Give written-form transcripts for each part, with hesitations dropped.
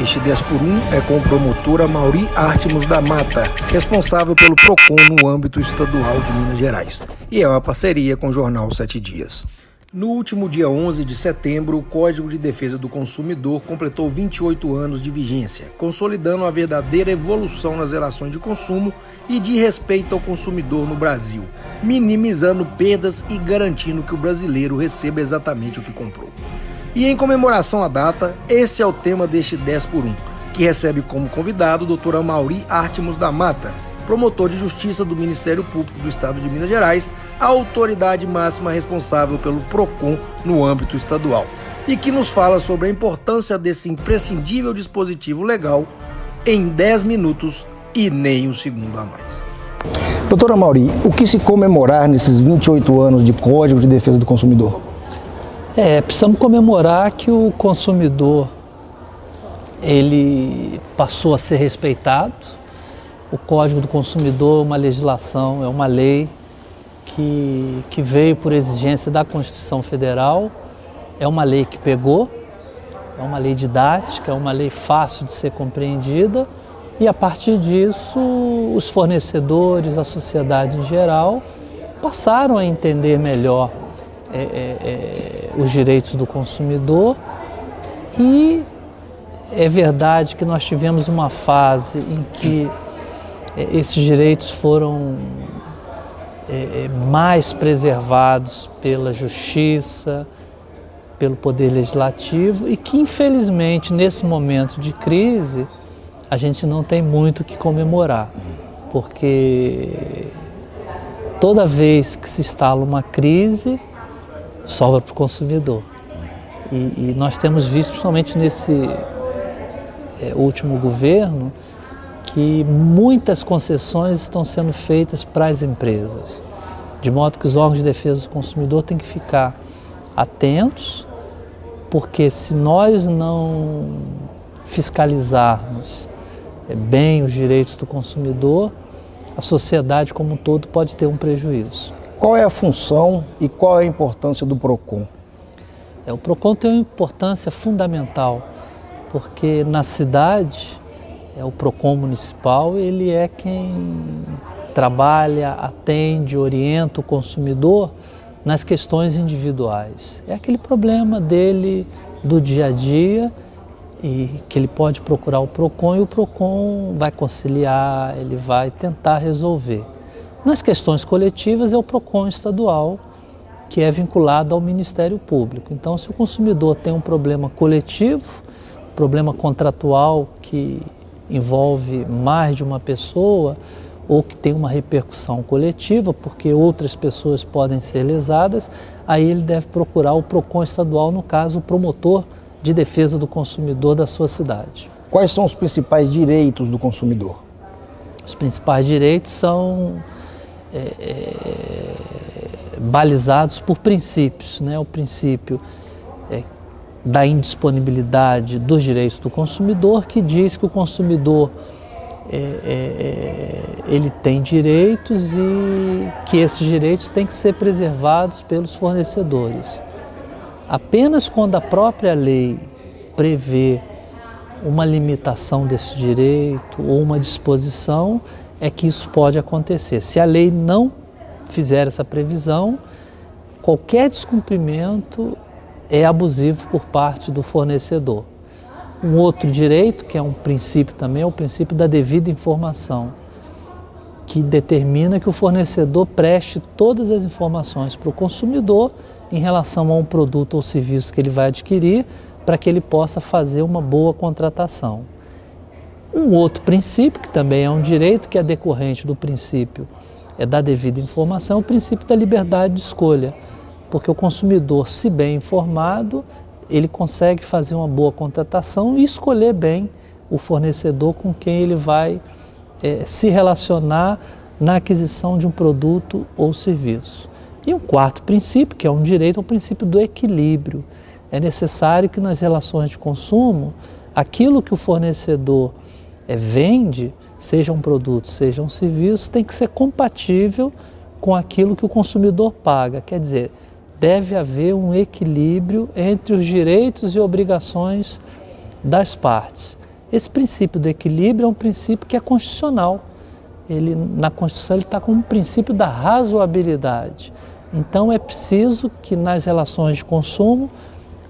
Este 10 por 1 é com a promotora Mauri Artimos da Mata, responsável pelo PROCON no âmbito estadual de Minas Gerais, e é uma parceria com o jornal 7 Dias. No último dia 11 de setembro, o Código de Defesa do Consumidor completou 28 anos de vigência, consolidando a verdadeira evolução nas relações de consumo e de respeito ao consumidor no Brasil, minimizando perdas e garantindo que o brasileiro receba exatamente o que comprou. E em comemoração à data, esse é o tema deste 10 por 1, que recebe como convidado o Dr. Mauri Artimos da Mata, promotor de justiça do Ministério Público do Estado de Minas Gerais, a autoridade máxima responsável pelo PROCON no âmbito estadual, e que nos fala sobre a importância desse imprescindível dispositivo legal em 10 minutos e nem um segundo a mais. Doutora Mauri, o que se comemorar nesses 28 anos de Código de Defesa do Consumidor? Precisamos comemorar que o consumidor ele passou a ser respeitado. O Código do Consumidor é uma legislação, é uma lei que veio por exigência da Constituição Federal, é uma lei que pegou, é uma lei didática, é uma lei fácil de ser compreendida e a partir disso os fornecedores, a sociedade em geral, passaram a entender melhor os direitos do consumidor e é verdade que nós tivemos uma fase em que esses direitos foram mais preservados pela justiça, pelo poder legislativo e que infelizmente nesse momento de crise a gente não tem muito o que comemorar, porque toda vez que se instala uma crise sobra para o consumidor e nós temos visto principalmente nesse último governo que muitas concessões estão sendo feitas para as empresas, de modo que os órgãos de defesa do consumidor têm que ficar atentos, porque se nós não fiscalizarmos bem os direitos do consumidor, a sociedade como um todo pode ter um prejuízo. Qual é a função e qual é a importância do PROCON? O PROCON tem uma importância fundamental, porque na cidade o PROCON municipal ele é quem trabalha, atende, orienta o consumidor nas questões individuais. É aquele problema dele do dia a dia e que ele pode procurar o PROCON e o PROCON vai conciliar, ele vai tentar resolver. Nas questões coletivas é o PROCON estadual que é vinculado ao Ministério Público. Então, se o consumidor tem um problema coletivo, problema contratual que envolve mais de uma pessoa ou que tem uma repercussão coletiva, porque outras pessoas podem ser lesadas, aí ele deve procurar o PROCON estadual, no caso, o promotor de defesa do consumidor da sua cidade. Quais são os principais direitos do consumidor? Os principais direitos são balizados por princípios, né? O princípio da indisponibilidade dos direitos do consumidor, que diz que o consumidor ele tem direitos e que esses direitos têm que ser preservados pelos fornecedores. Apenas quando a própria lei prevê uma limitação desse direito ou uma disposição é que isso pode acontecer. Se a lei não fizer essa previsão, qualquer descumprimento é abusivo por parte do fornecedor. Um outro direito, que é um princípio também, é o princípio da devida informação, que determina que o fornecedor preste todas as informações para o consumidor em relação a um produto ou serviço que ele vai adquirir, para que ele possa fazer uma boa contratação. Um outro princípio, que também é um direito, que é decorrente do princípio da devida informação, é o princípio da liberdade de escolha, porque o consumidor, se bem informado, ele consegue fazer uma boa contratação e escolher bem o fornecedor com quem ele vai se relacionar na aquisição de um produto ou serviço. E um quarto princípio, que é um direito, é o princípio do equilíbrio. É necessário que nas relações de consumo, aquilo que o fornecedor vende, seja um produto, seja um serviço, tem que ser compatível com aquilo que o consumidor paga. Quer dizer, deve haver um equilíbrio entre os direitos e obrigações das partes. Esse princípio do equilíbrio é um princípio que é constitucional. Na Constituição ele está como um princípio da razoabilidade. Então é preciso que nas relações de consumo,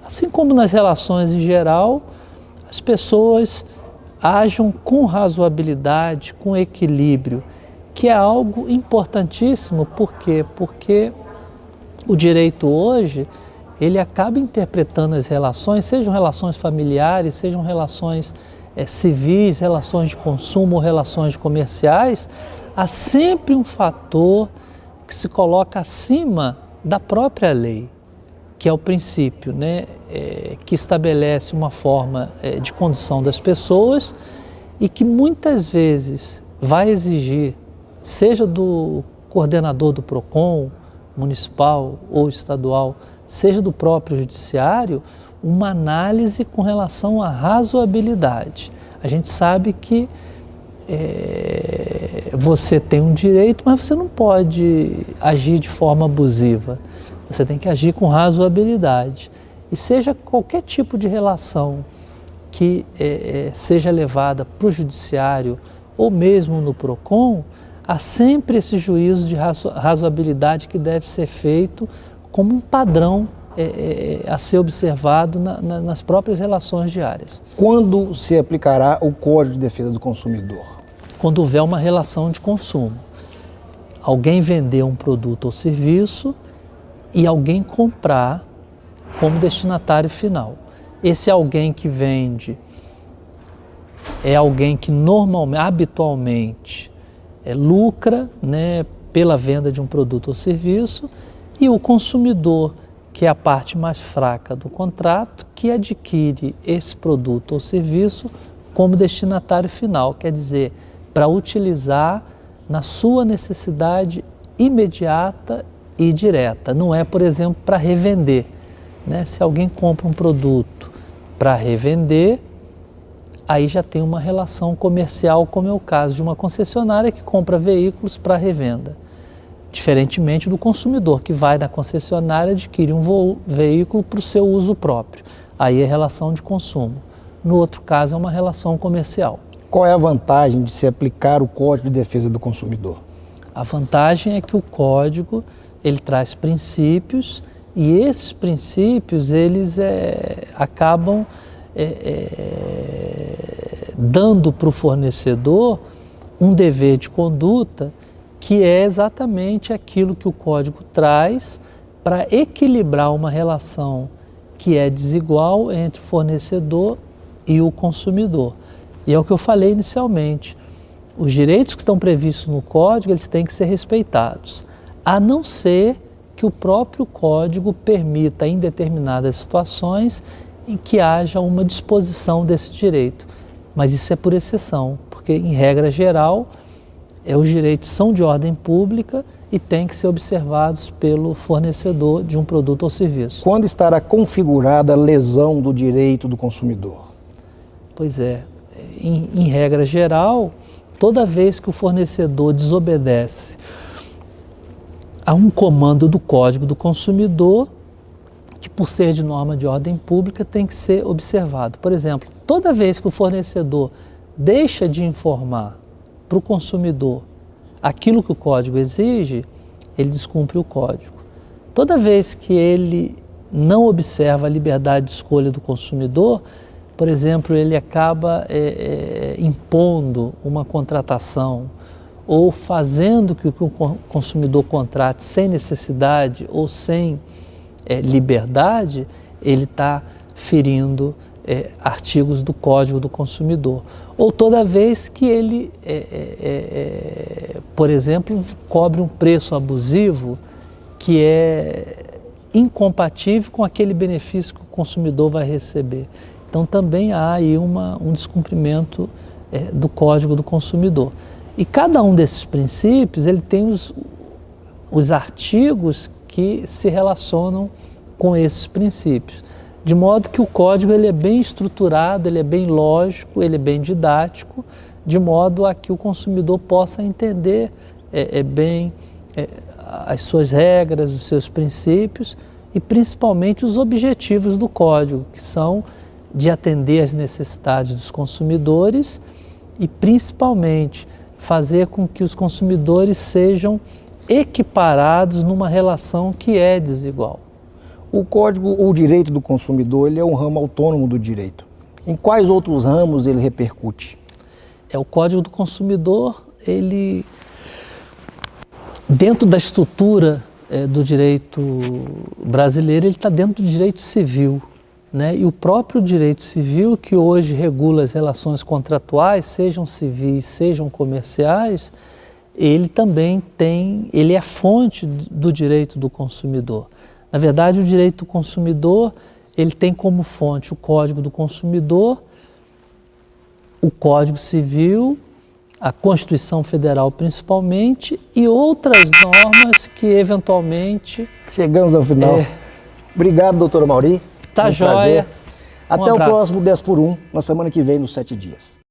assim como nas relações em geral, as pessoas ajam com razoabilidade, com equilíbrio, que é algo importantíssimo. Por quê? Porque o direito hoje, ele acaba interpretando as relações, sejam relações familiares, sejam relações civis, relações de consumo ou relações comerciais, há sempre um fator que se coloca acima da própria lei, que é o princípio, né, que estabelece uma forma de condução das pessoas e que muitas vezes vai exigir, seja do coordenador do PROCON, municipal ou estadual, seja do próprio judiciário, uma análise com relação à razoabilidade. A gente sabe que você tem um direito, mas você não pode agir de forma abusiva. Você tem que agir com razoabilidade. E seja qualquer tipo de relação que seja levada para o judiciário ou mesmo no PROCON, há sempre esse juízo de razoabilidade que deve ser feito como um padrão a ser observado nas próprias relações diárias. Quando se aplicará o Código de Defesa do Consumidor? Quando houver uma relação de consumo. Alguém vender um produto ou serviço e alguém comprar como destinatário final. Esse alguém que vende é alguém que habitualmente lucra, né, pela venda de um produto ou serviço, e o consumidor, que é a parte mais fraca do contrato, que adquire esse produto ou serviço como destinatário final, quer dizer, para utilizar na sua necessidade imediata e direta. Não é, por exemplo, para revender, né? Se alguém compra um produto para revender, aí já tem uma relação comercial, como é o caso de uma concessionária que compra veículos para revenda. Diferentemente do consumidor, que vai na concessionária e adquire um veículo para o seu uso próprio. Aí é relação de consumo. No outro caso, é uma relação comercial. Qual é a vantagem de se aplicar o Código de Defesa do Consumidor? A vantagem é que o Código, ele traz princípios e esses princípios, eles acabam dando para o fornecedor um dever de conduta que é exatamente aquilo que o Código traz para equilibrar uma relação que é desigual entre o fornecedor e o consumidor. E é o que eu falei inicialmente, os direitos que estão previstos no Código, eles têm que ser respeitados, a não ser que o próprio Código permita, em determinadas situações, em que haja uma disposição desse direito. Mas isso é por exceção, porque, em regra geral, os direitos são de ordem pública e têm que ser observados pelo fornecedor de um produto ou serviço. Quando estará configurada a lesão do direito do consumidor? Pois é, em regra geral, toda vez que o fornecedor desobedece a um comando do Código do Consumidor, que por ser de norma de ordem pública tem que ser observado. Por exemplo, toda vez que o fornecedor deixa de informar para o consumidor aquilo que o Código exige, ele descumpre o Código. Toda vez que ele não observa a liberdade de escolha do consumidor, por exemplo, ele acaba impondo uma contratação ou fazendo que o consumidor contrate sem necessidade ou sem liberdade, ele está ferindo artigos do Código do Consumidor. Ou toda vez que ele, por exemplo, cobre um preço abusivo que é incompatível com aquele benefício que o consumidor vai receber. Então também há aí um descumprimento do Código do Consumidor. E cada um desses princípios, ele tem os artigos que se relacionam com esses princípios. De modo que o código ele é bem estruturado, ele é bem lógico, ele é bem didático, de modo a que o consumidor possa entender bem as suas regras, os seus princípios e principalmente os objetivos do código, que são de atender às necessidades dos consumidores e, principalmente, fazer com que os consumidores sejam equiparados numa relação que é desigual. O Código ou o Direito do Consumidor, ele é um ramo autônomo do direito. Em quais outros ramos ele repercute? O Código do Consumidor, ele, dentro da estrutura do direito brasileiro, ele está dentro do direito civil, né? E o próprio direito civil, que hoje regula as relações contratuais, sejam civis, sejam comerciais, ele também ele é a fonte do direito do consumidor. Na verdade, o direito do consumidor, ele tem como fonte o Código do Consumidor, o Código Civil, a Constituição Federal principalmente e outras normas que eventualmente... Chegamos ao final. Obrigado, doutora Mauri. Tá joia. Até o próximo 10 por 1, na semana que vem, nos 7 dias.